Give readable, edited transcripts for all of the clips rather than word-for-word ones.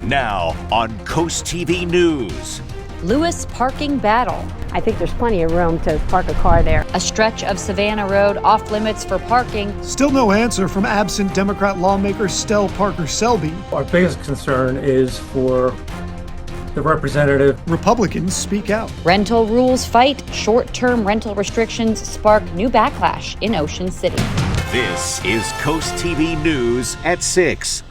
Now on CoastTV News. Lewes parking battle. I think there's plenty of room to park a car there. A stretch of Savannah Road off limits for parking. Still no answer from absent Democrat lawmaker Stell Parker Selby. Our biggest concern is for the representative. Republicans speak out. Rental rules fight. Short-term rental restrictions spark new backlash in Ocean City. This is CoastTV News at 6.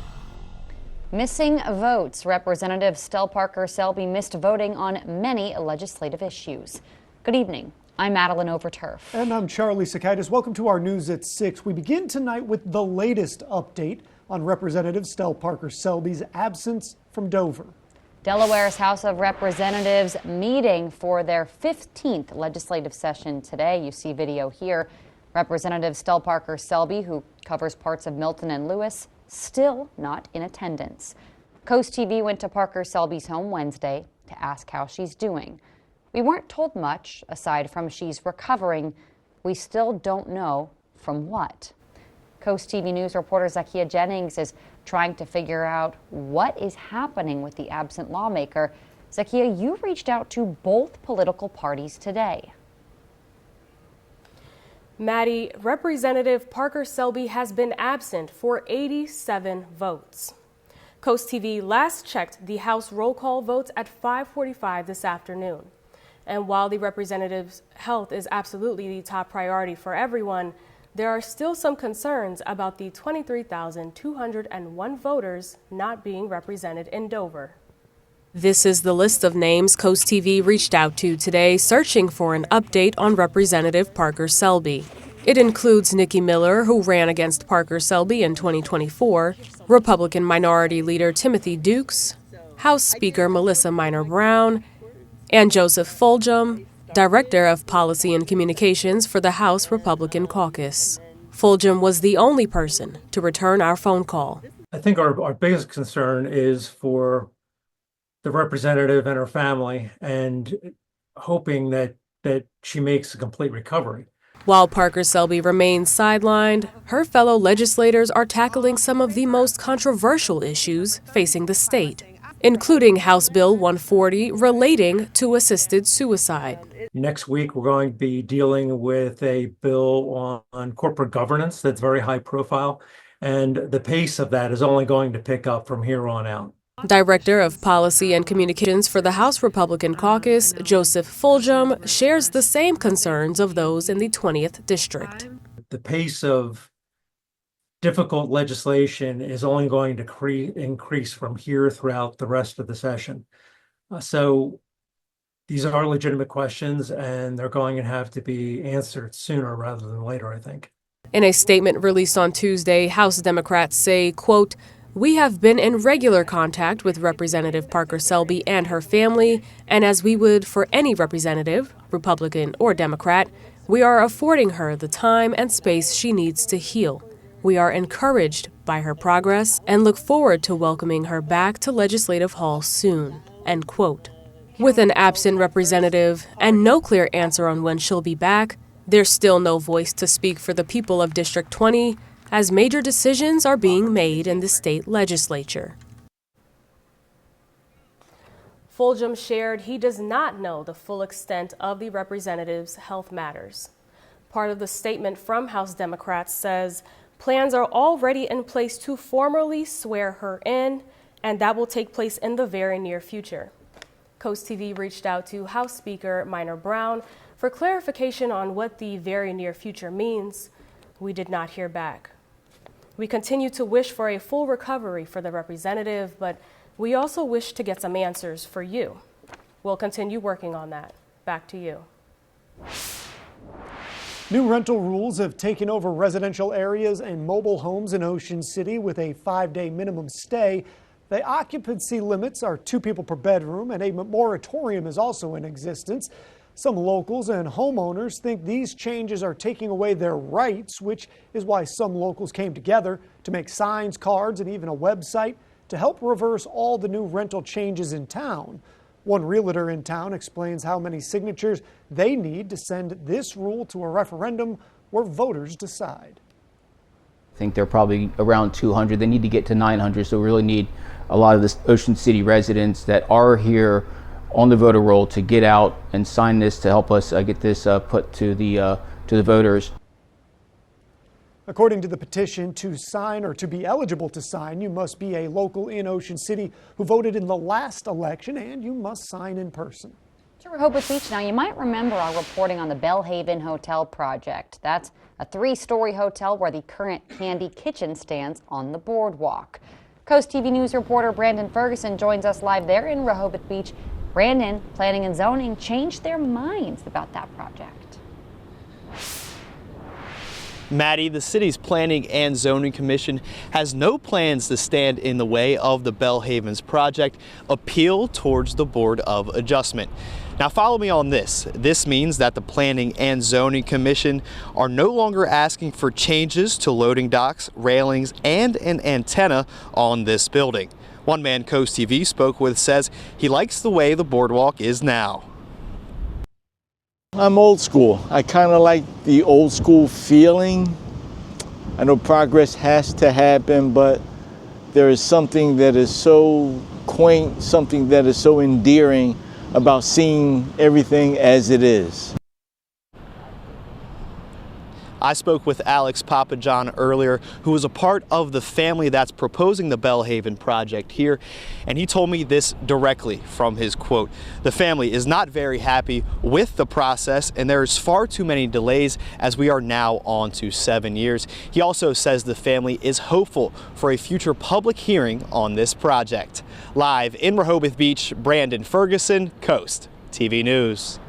Missing votes. Representative Stell Parker Selby missed voting on many legislative issues. Good evening. I'm Madeline Overturf. And I'm Charlie Sakaitis. Welcome to our News at 6. We begin tonight with the latest update on Representative Stell Parker Selby's absence from Dover. Delaware's House of Representatives meeting for their 15th legislative session today. You see video here. Representative Stell Parker Selby, who covers parts of Milton and Lewes, still not in attendance. CoastTV went to Parker Selby's home Wednesday to ask how she's doing. We weren't told much, aside from she's recovering. We still don't know from what. CoastTV News reporter Zakia Jennings is trying to figure out what is happening with the absent lawmaker. Zakia, you reached out to both political parties today. Maddie, Representative Parker Selby has been absent for 87 votes. CoastTV last checked the House roll call votes at 5:45 this afternoon. And while the representative's health is absolutely the top priority for everyone, there are still some concerns about the 23,201 voters not being represented in Dover. This is the list of names CoastTV reached out to today, searching for an update on Representative Parker Selby. It includes Nikki Miller, who ran against Parker Selby in 2024, Republican Minority Leader Timothy Dukes, House Speaker Melissa Minor Brown, and Joseph Fulgham, Director of Policy and Communications for the House Republican Caucus. Fulgham was the only person to return our phone call. I think our biggest concern is for the representative and her family, and hoping that she makes a complete recovery. While Parker Selby remains sidelined, her fellow legislators are tackling some of the most controversial issues facing the state, including House Bill 140 relating to assisted suicide. Next week, we're going to be dealing with a bill on corporate governance that's very high profile, and the pace of that is only going to pick up from here on out. Director of Policy and Communications for the House Republican Caucus, Joseph Fulgham, shares the same concerns of those in the 20th District. The pace of difficult legislation is only going to increase from here throughout the rest of the session. So these are legitimate questions, and they're going to have to be answered sooner rather than later, I think. In a statement released on Tuesday, House Democrats say, quote, "We have been in regular contact with Representative Parker Selby and her family, and as we would for any representative, Republican or Democrat, we are affording her the time and space she needs to heal. We are encouraged by her progress and look forward to welcoming her back to Legislative Hall soon." End quote. With an absent representative and no clear answer on when she'll be back, there's still no voice to speak for the people of District 20, as major decisions are being made in the state legislature. Fulgham shared he does not know the full extent of the representative's health matters. Part of the statement from House Democrats says plans are already in place to formally swear her in, and that will take place in the very near future. CoastTV reached out to House Speaker Minor Brown for clarification on what the very near future means. We did not hear back. We continue to wish for a full recovery for the representative, but we also wish to get some answers for you. We'll continue working on that. Back to you. New rental rules have taken over residential areas and mobile homes in Ocean City with a 5-day minimum stay. The occupancy limits are 2 people per bedroom, and a moratorium is also in existence. Some locals and homeowners think these changes are taking away their rights, which is why some locals came together to make signs, cards, and even a website to help reverse all the new rental changes in town. One realtor in town explains how many signatures they need to send this rule to a referendum where voters decide. I think they're probably around 200. They need to get to 900, so we really need a lot of the Ocean City residents that are here on the voter roll to get out and sign this to help us get this put to the voters. According to the petition, to sign or to be eligible to sign, you must be a local in Ocean City who voted in the last election, and you must sign in person. To Rehoboth Beach now, you might remember our reporting on the Bellhaven Hotel project. That's a 3-story hotel where the current Candy Kitchen stands on the boardwalk. Coast TV News reporter Brandon Ferguson joins us live there in Rehoboth Beach. Brandon, Planning and Zoning changed their minds about that project. Maddie, the city's Planning and Zoning Commission has no plans to stand in the way of the Bellhaven's project appeal towards the Board of Adjustment. Now follow me on this. This means that the Planning and Zoning Commission are no longer asking for changes to loading docks, railings, and an antenna on this building. One man Coast TV spoke with says he likes the way the boardwalk is now. I'm old school. I kind of like the old school feeling. I know progress has to happen, but there is something that is so quaint, something that is so endearing about seeing everything as it is. I spoke with Alex Papajohn earlier, who was a part of the family that's proposing the Bellhaven project here, and he told me this directly from his quote. The family is not very happy with the process, and there's far too many delays as we are now on to 7 years. He also says the family is hopeful for a future public hearing on this project. Live in Rehoboth Beach, Brandon Ferguson, Coast TV News.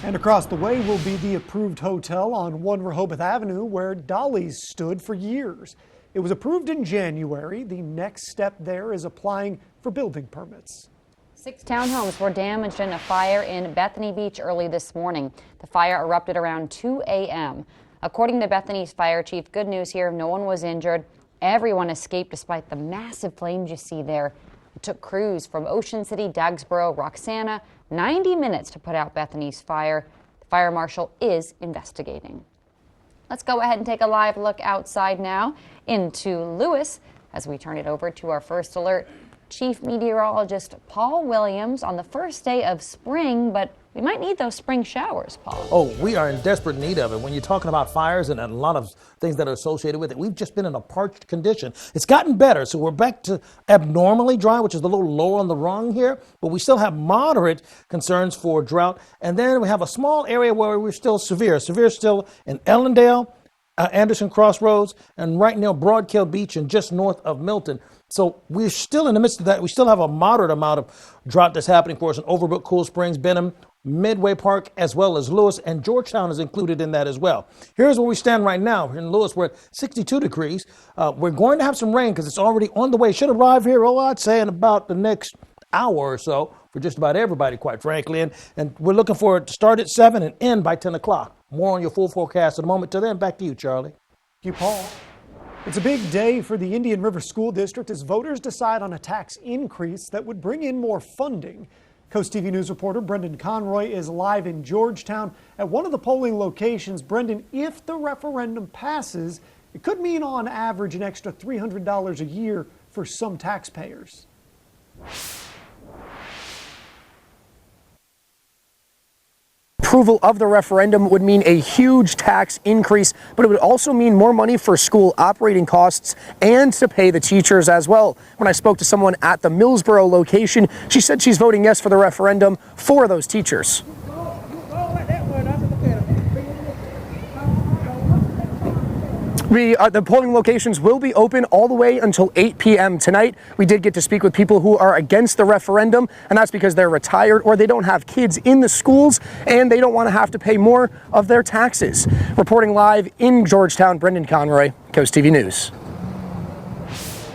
And across the way will be the approved hotel on 1 Rehoboth Avenue where Dolly's stood for years. It was approved in January. The next step there is applying for building permits. 6 townhomes were damaged in a fire in Bethany Beach early this morning. The fire erupted around 2 a.m. According to Bethany's fire chief, good news here, no one was injured. Everyone escaped despite the massive flames you see there. It took crews from Ocean City, Dagsboro, Roxana 90 minutes to put out Bethany's fire. The fire marshal is investigating. Let's go ahead and take a live look outside now into Lewes as we turn it over to our first alert Chief Meteorologist Paul Williams on the first day of spring, but we might need those spring showers, Paul. Oh, we are in desperate need of it. When you're talking about fires and a lot of things that are associated with it, we've just been in a parched condition. It's gotten better, so we're back to abnormally dry, which is a little lower on the rung here, but we still have moderate concerns for drought. And then we have a small area where we're still severe. Severe still in Ellendale, Anderson Crossroads, and right near Broadkill Beach and just north of Milton. So we're still in the midst of that. We still have a moderate amount of drought that's happening for us in Overbrook, Cool Springs, Benham, Midway Park, as well as Lewes, and Georgetown is included in that as well. Here's where we stand right now. In Lewes, we're at 62 degrees. We're going to have some rain because it's already on the way. Should arrive here, I'd say, in about the next hour or so for just about everybody, quite frankly. And we're looking for it to start at 7 and end by 10 o'clock. More on your full forecast in a moment. Till then, back to you, Charlie. Thank you, Paul. It's a big day for the Indian River School District as voters decide on a tax increase that would bring in more funding. Coast TV News reporter Brendan Conroy is live in Georgetown at one of the polling locations. Brendan, if the referendum passes, it could mean on average an extra $300 a year for some taxpayers. Approval of the referendum would mean a huge tax increase, but it would also mean more money for school operating costs and to pay the teachers as well. When I spoke to someone at the Millsboro location, she said she's voting yes for the referendum for those teachers. The polling locations will be open all the way until 8 p.m. tonight. We did get to speak with people who are against the referendum, and that's because they're retired or they don't have kids in the schools and they don't want to have to pay more of their taxes. Reporting live in Georgetown, Brendan Conroy, Coast TV News.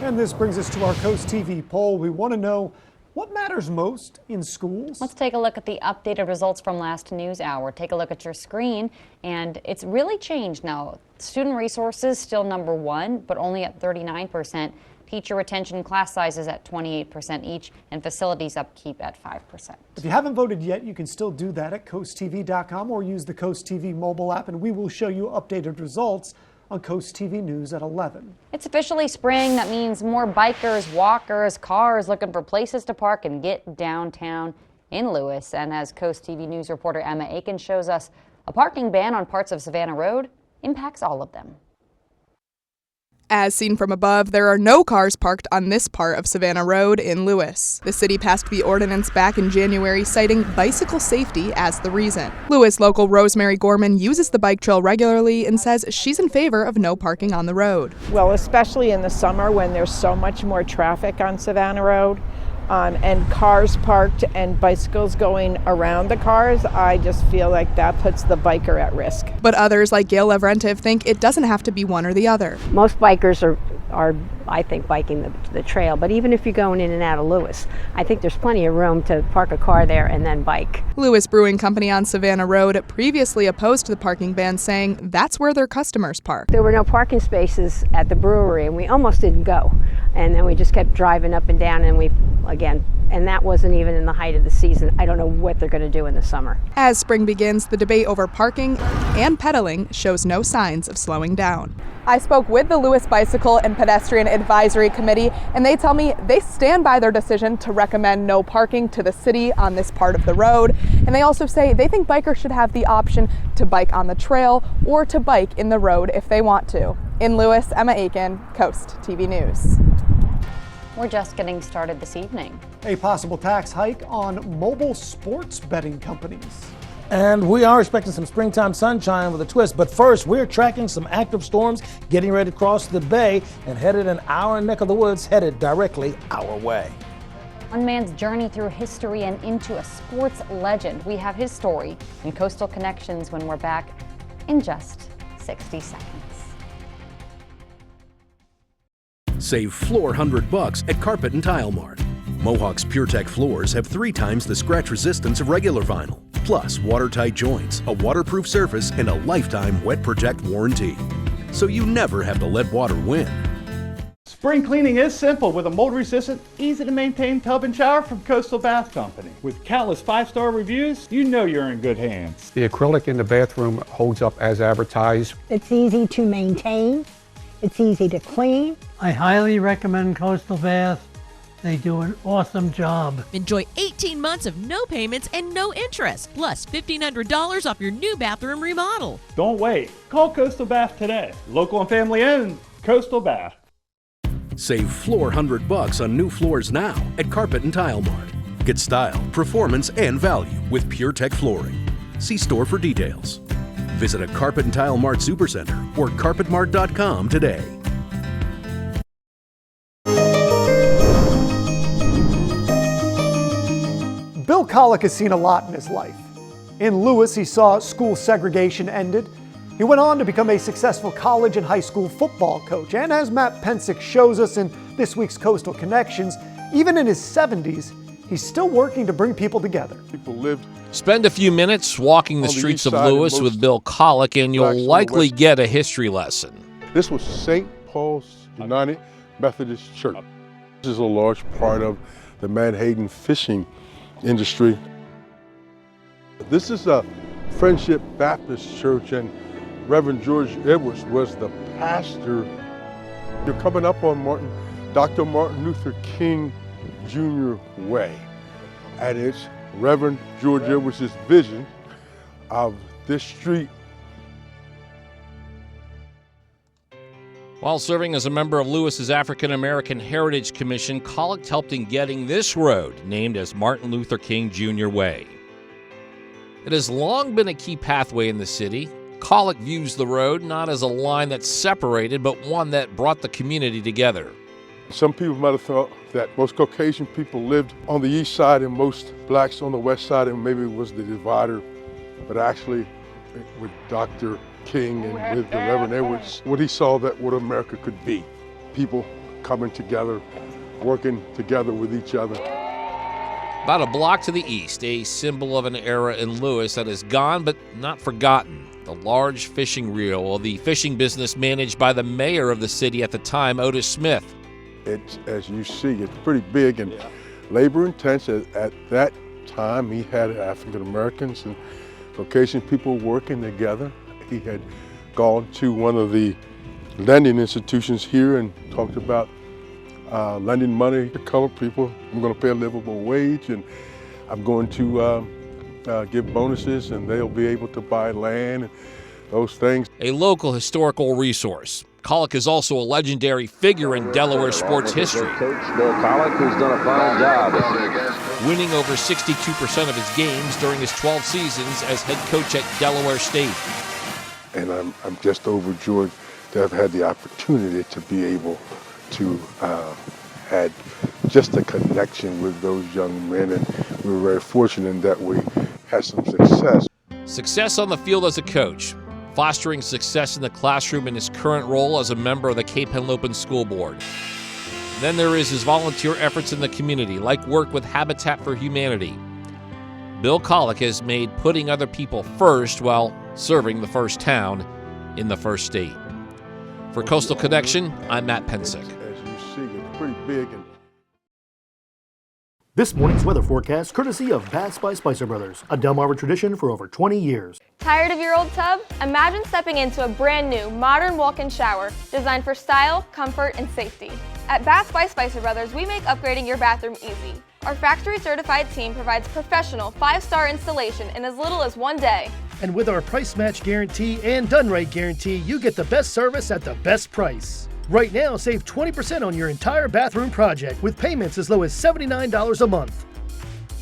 And this brings us to our Coast TV poll. We want to know what matters most in schools. Let's take a look at the updated results from last news hour. Take a look at your screen, and it's really changed now. Student resources still number 1, but only at 39%. Teacher retention, class sizes at 28% each, and facilities upkeep at 5%. If you haven't voted yet, you can still do that at coasttv.com or use the Coast TV mobile app, and we will show you updated results on Coast TV News at 11. It's officially spring. That means more bikers, walkers, cars looking for places to park and get downtown in Lewes. And as Coast TV News reporter Emma Aiken shows us, a parking ban on parts of Savannah Road impacts all of them. As seen from above, there are no cars parked on this part of Savannah Road in Lewes. The city passed the ordinance back in January, citing bicycle safety as the reason. Lewes local Rosemary Gorman uses the bike trail regularly and says she's in favor of no parking on the road. Well, especially in the summer when there's so much more traffic on Savannah Road. And cars parked and bicycles going around the cars, I just feel like that puts the biker at risk. But others like Gail Levrentiv think it doesn't have to be one or the other. Most bikers are I think, biking the trail, but even if you're going in and out of Lewes, I think there's plenty of room to park a car there and then bike. Lewes Brewing Company on Savannah Road previously opposed the parking ban, saying that's where their customers park. There were no parking spaces at the brewery, and we almost didn't go. And then we just kept driving up and down, and that wasn't even in the height of the season. I don't know what they're going to do in the summer. As spring begins, the debate over parking and pedaling shows no signs of slowing down. I spoke with the Lewes Bicycle and Pedestrian Advisory Committee, and they tell me they stand by their decision to recommend no parking to the city on this part of the road. And they also say they think bikers should have the option to bike on the trail or to bike in the road if they want to. In Lewes, Emma Aiken, Coast TV News. We're just getting started this evening. A possible tax hike on mobile sports betting companies. And we are expecting some springtime sunshine with a twist. But first, we're tracking some active storms getting ready to cross the bay and headed in our neck of the woods, headed directly our way. One man's journey through history and into a sports legend. We have his story in Coastal Connections when we're back in just 60 seconds. Save floor $100 at Carpet and Tile Mart. Mohawk's PureTech floors have 3 times the scratch resistance of regular vinyl, plus watertight joints, a waterproof surface, and a lifetime Wet Protect warranty. So you never have to let water win. Spring cleaning is simple with a mold-resistant, easy-to-maintain tub and shower from Coastal Bath Company. With countless 5-star reviews, you know you're in good hands. The acrylic in the bathroom holds up as advertised. It's easy to maintain. It's easy to clean. I highly recommend Coastal Bath. They do an awesome job. Enjoy 18 months of no payments and no interest, plus $1,500 off your new bathroom remodel. Don't wait. Call Coastal Bath today. Local and family owned, Coastal Bath. Save floor $100 on new floors now at Carpet and Tile Mart. Get style, performance, and value with PureTech flooring. See store for details. Visit a Carpet and Tile Mart Supercenter or carpetmart.com today. Bill Colick has seen a lot in his life. In Lewes, he saw school segregation ended. He went on to become a successful college and high school football coach. And as Matt Pensick shows us in this week's Coastal Connections, even in his 70s, he's still working to bring people together. People lived. Spend a few minutes walking the streets of Lewes with Bill Colick, and you'll likely get a history lesson. This was St. Paul's United Methodist Church. This is a large part of the Manhattan fishing industry. This is a Friendship Baptist Church, and Reverend George Edwards was the pastor. You're coming up on Dr. Martin Luther King Jr. Way, and it's Reverend George Edwards' vision of this street. While serving as a member of Lewes' African American Heritage Commission, Colick helped in getting this road named as Martin Luther King Jr. Way. It has long been a key pathway in the city. Colick views the road not as a line that separated, but one that brought the community together. Some people might have thought that most Caucasian people lived on the east side and most blacks on the west side, and maybe it was the divider. But actually, with Dr. King and with the Reverend Edwards, what he saw that what America could be. People coming together, working together with each other. About a block to the east, a symbol of an era in Lewes that is gone but not forgotten. The large fishing reel of the fishing business managed by the mayor of the city at the time, Otis Smith. It's, as you see, it's pretty big and labor intensive. At that time, he had African Americans and Caucasian people working together. He had gone to one of the lending institutions here and talked about lending money to colored people. I'm going to pay a livable wage, and I'm going to give bonuses, and they'll be able to buy land and those things. A local historical resource, Colic is also a legendary figure in Delaware sports history. Coach Bill Colic, who's done a fine job. Winning over 62% of his games during his 12 seasons as head coach at Delaware State. And I'm just overjoyed to have had the opportunity to be able to had just a connection with those young men, and we were very fortunate that we had some success. Success on the field as a coach, fostering success in the classroom in his current role as a member of the Cape Henlopen School Board. Then there is his volunteer efforts in the community, like work with Habitat for Humanity. Bill Colic has made putting other people first while serving the first town in the first state. For Coastal Connection, I'm Matt Pensick. As you see, it's pretty big. This morning's weather forecast courtesy of Baths by Spicer Brothers, a Delmarva tradition for over 20 years. Tired of your old tub? Imagine stepping into a brand new, modern walk-in shower designed for style, comfort, and safety. At Baths by Spicer Brothers, we make upgrading your bathroom easy. Our factory-certified team provides professional 5-star installation in as little as 1 day. And with our price match guarantee and done right guarantee, you get the best service at the best price. Right now, save 20% on your entire bathroom project with payments as low as $79 a month.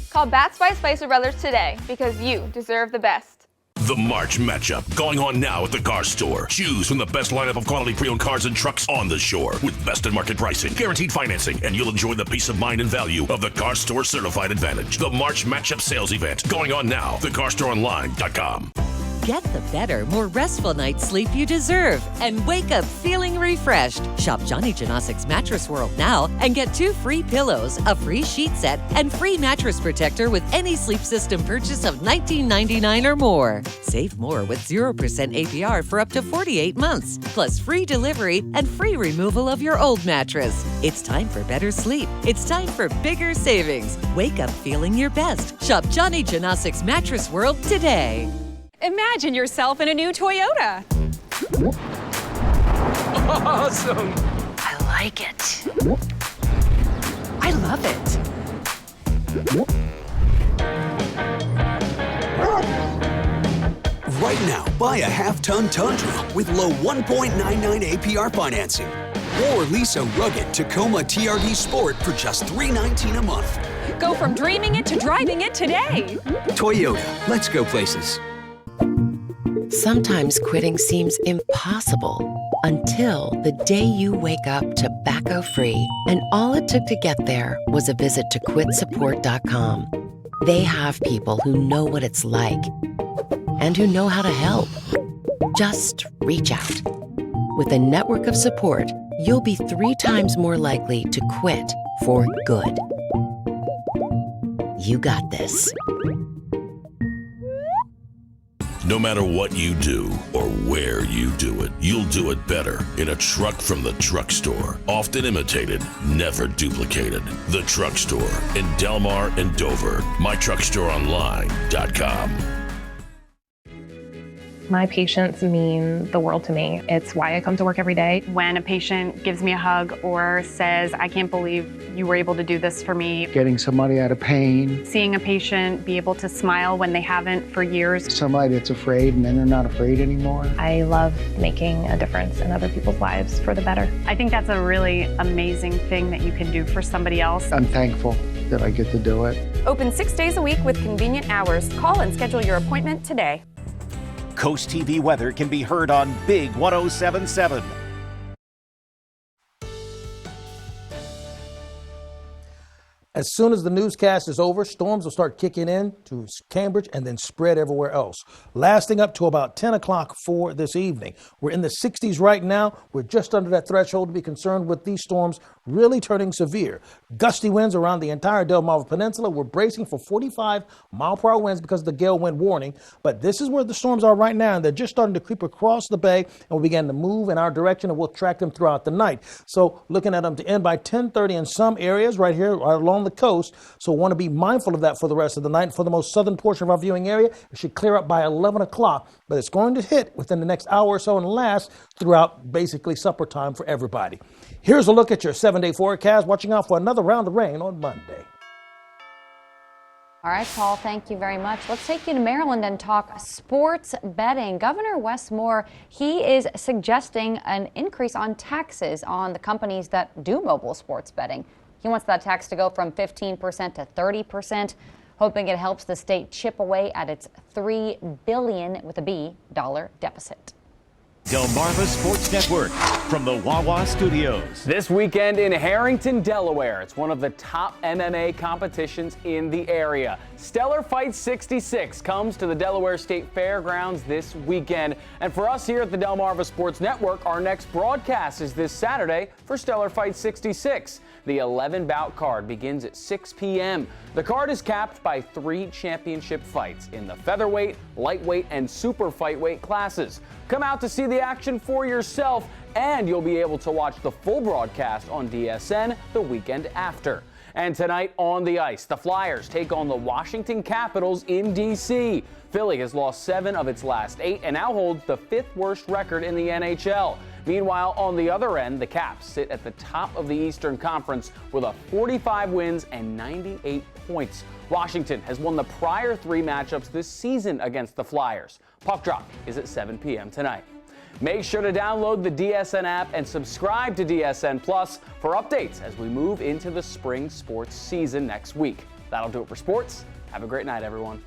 Call Baths by Spicer Brothers today because you deserve the best. The March matchup going on now at the car store. Choose from the best lineup of quality pre-owned cars and trucks on the shore with best in market pricing, guaranteed financing, and you'll enjoy the peace of mind and value of the Car Store Certified Advantage. The March matchup sales event going on now. TheCarStoreOnline.com. Get the better, more restful night's sleep you deserve and wake up feeling refreshed. Shop Johnny Janosik's Mattress World now and get 2 free pillows, a free sheet set, and free mattress protector with any sleep system purchase of $19.99 or more. Save more with 0% APR for up to 48 months, plus free delivery and free removal of your old mattress. It's time for better sleep. It's time for bigger savings. Wake up feeling your best. Shop Johnny Janosik's Mattress World today. Imagine yourself in a new Toyota. Awesome! I like it. I love it. Right now, buy a half-ton Tundra with low 1.99 APR financing. Or lease a rugged Tacoma TRD Sport for just $319 a month. Go from dreaming it to driving it today. Toyota, let's go places. Sometimes quitting seems impossible until the day you wake up tobacco-free and all it took to get there was a visit to quitsupport.com. They have people who know what it's like and who know how to help. Just reach out. With a network of support, you'll be 3 times more likely to quit for good. You got this. No matter what you do or where you do it, you'll do it better in a truck from the truck store. Often imitated, never duplicated. The Truck Store in Delmar and Dover. MyTruckStoreOnline.com. My patients mean the world to me. It's why I come to work every day. When a patient gives me a hug or says, I can't believe you were able to do this for me. Getting somebody out of pain. Seeing a patient be able to smile when they haven't for years. Somebody that's afraid and then they're not afraid anymore. I love making a difference in other people's lives for the better. I think that's a really amazing thing that you can do for somebody else. I'm thankful that I get to do it. Open 6 days a week with convenient hours. Call and schedule your appointment today. Coast TV weather can be heard on Big 107.7. As soon as the newscast is over, storms will start kicking in to Cambridge and then spread everywhere else, lasting up to about 10 o'clock for this evening. We're in the 60s right now. We're just under that threshold to be concerned with these storms really turning severe. Gusty winds around the entire Delmarva Peninsula. We're bracing for 45-mile-per-hour winds because of the gale wind warning. But this is where the storms are right now, and they're just starting to creep across the bay and will begin to move in our direction, and we'll track them throughout the night. So looking at them to end by 10:30 in some areas right here along the coast, so we want to be mindful of that for the rest of the night. For the most southern portion of our viewing area, it should clear up by 11 o'clock, but it's going to hit within the next hour or so and last throughout basically supper time for everybody. Here's a look at your 7-day forecast, watching out for another round of rain on Monday. All right, Paul, thank you very much. Let's take you to Maryland and talk sports betting. Governor Wes Moore, he is suggesting an increase on taxes on the companies that do mobile sports betting. He wants that tax to go from 15% to 30%, hoping it helps the state chip away at its $3 billion with a B dollar deficit. Delmarva Sports Network from the Wawa Studios. This weekend in Harrington, Delaware, it's one of the top MMA competitions in the area. Stellar Fight 66 comes to the Delaware State Fairgrounds this weekend. And for us here at the Delmarva Sports Network, our next broadcast is this Saturday for Stellar Fight 66. The 11-bout card begins at 6 p.m. The card is capped by 3 championship fights in the featherweight, lightweight, and super lightweight classes. Come out to see the action for yourself, and you'll be able to watch the full broadcast on DSN the weekend after. And tonight on the ice, the Flyers take on the Washington Capitals in D.C. Philly has lost 7 of its last 8 and now holds the 5th worst record in the NHL. Meanwhile, on the other end, the Caps sit at the top of the Eastern Conference with 45 wins and 98 points. Washington has won the prior 3 matchups this season against the Flyers. Puck drop is at 7 p.m. tonight. Make sure to download the DSN app and subscribe to DSN Plus for updates as we move into the spring sports season next week. That'll do it for sports. Have a great night, everyone.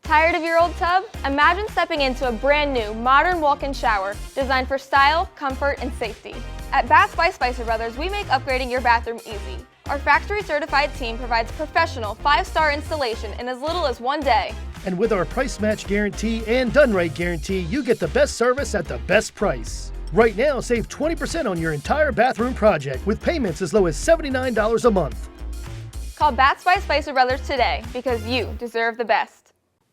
Tired of your old tub? Imagine stepping into a brand new, modern walk-in shower designed for style, comfort, and safety. At Bath by Spicer Brothers, we make upgrading your bathroom easy. Our factory-certified team provides professional 5-star installation in as little as 1 day. And with our price match guarantee and done right guarantee, you get the best service at the best price. Right now, save 20% on your entire bathroom project with payments as low as $79 a month. Call Bath by Spicer Brothers today because you deserve the best.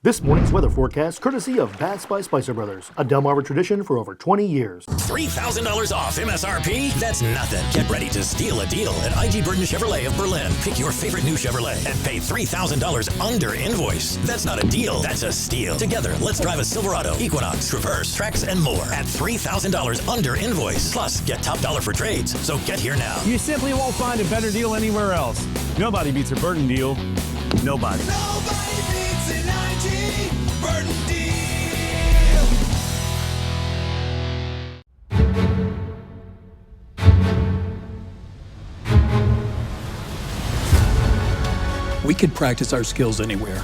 This morning's weather forecast courtesy of Bath by Spicer Brothers, a Delmarva tradition for over 20 years. $3,000 off MSRP? That's nothing. Get ready to steal a deal at IG Burton Chevrolet of Berlin. Pick your favorite new Chevrolet and pay $3,000 under invoice. That's not a deal, that's a steal. Together, let's drive a Silverado, Equinox, Traverse, Trax, and more at $3,000 under invoice. Plus, get top dollar for trades, so get here now. You simply won't find a better deal anywhere else. Nobody beats a Burton deal. Nobody. Burton deal. We could practice our skills anywhere,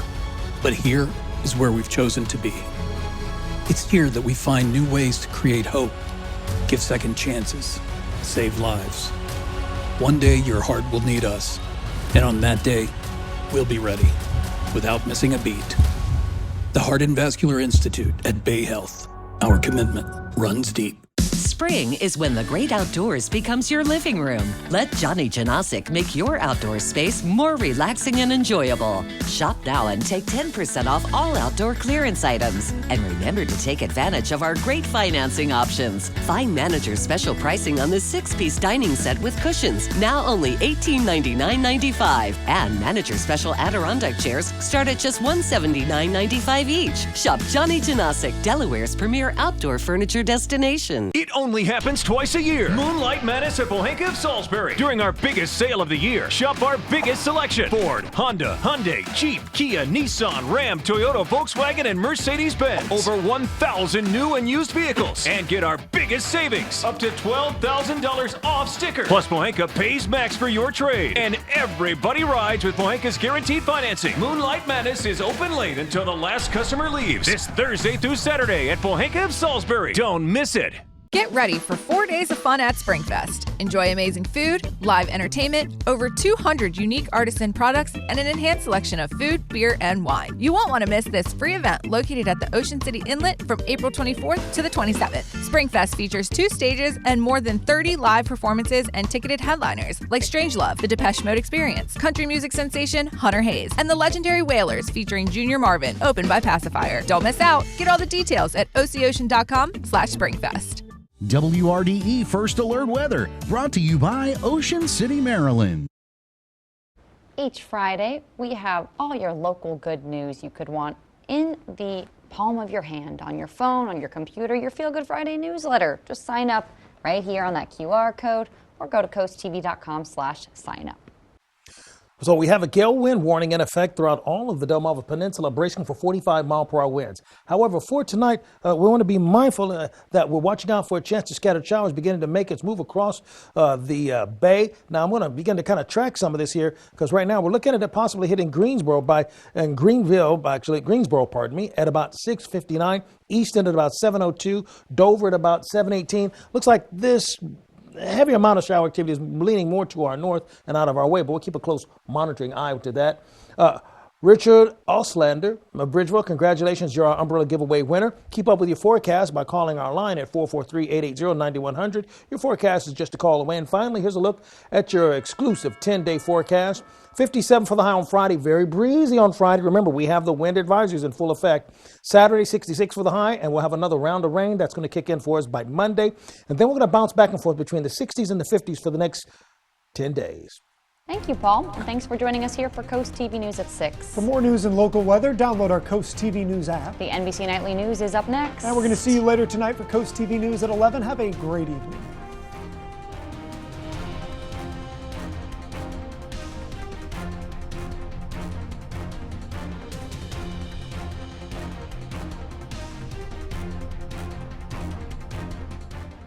but here is where we've chosen to be. It's here that we find new ways to create hope, give second chances, save lives. One day your heart will need us, and on that day, we'll be ready, without missing a beat. The Heart and Vascular Institute at Bay Health. Our commitment runs deep. Spring is when the great outdoors becomes your living room. Let Johnny Janasic make your outdoor space more relaxing and enjoyable. Shop now and take 10% off all outdoor clearance items. And remember to take advantage of our great financing options. Find manager's special pricing on the 6-piece dining set with cushions, now only $1899.95. And manager's special Adirondack chairs start at just $179.95 each. Shop Johnny Janasic, Delaware's premier outdoor furniture destination. It only happens twice a year. Moonlight Madness at Pohanka of Salisbury. During our biggest sale of the year, shop our biggest selection. Ford, Honda, Hyundai, Jeep, Kia, Nissan, Ram, Toyota, Volkswagen, and Mercedes-Benz. Over 1,000 new and used vehicles. And get our biggest savings. Up to $12,000 off sticker. Plus Pohanka pays max for your trade. And everybody rides with Pohanka's guaranteed financing. Moonlight Madness is open late until the last customer leaves. This Thursday through Saturday at Pohanka of Salisbury. Don't miss it. Get ready for 4 days of fun at SpringFest. Enjoy amazing food, live entertainment, over 200 unique artisan products, and an enhanced selection of food, beer, and wine. You won't want to miss this free event located at the Ocean City Inlet from April 24th to the 27th. SpringFest features 2 stages and more than 30 live performances and ticketed headliners like Strangelove, The Depeche Mode Experience, country music sensation Hunter Hayes, and the legendary Wailers featuring Junior Marvin, opened by Pacifier. Don't miss out. Get all the details at ococean.com/SpringFest. WRDE First Alert Weather, brought to you by Ocean City, Maryland. Each Friday, we have all your local good news you could want in the palm of your hand, on your phone, on your computer, your Feel Good Friday newsletter. Just sign up right here on that QR code or go to coasttv.com/sign up. So we have a gale wind warning in effect throughout all of the Delmarva Peninsula, bracing for 45-mile-per-hour winds. However, for tonight, we want to be mindful that we're watching out for a chance of scattered showers beginning to make its move across the bay. Now, I'm going to begin to kind of track some of this here because right now we're looking at it possibly hitting Greensboro at about 6:59, Easton at about 7:02, Dover at about 7:18. Looks like this heavy amount of shower activity is leaning more to our north and out of our way, but we'll keep a close monitoring eye to that. Richard Auslander of Bridgeville, congratulations, you're our umbrella giveaway winner. Keep up with your forecast by calling our line at 443-880-9100. Your forecast is just a call away. And finally, here's a look at your exclusive 10-day forecast. 57 for the high on Friday, very breezy on Friday. Remember, we have the wind advisories in full effect. Saturday, 66 for the high, and we'll have another round of rain that's going to kick in for us by Monday. And then we're going to bounce back and forth between the 60s and the 50s for the next 10 days. Thank you, Paul, and thanks for joining us here for Coast TV News at 6. For more news and local weather, download our Coast TV News app. The NBC Nightly News is up next. And we're going to see you later tonight for Coast TV News at 11. Have a great evening.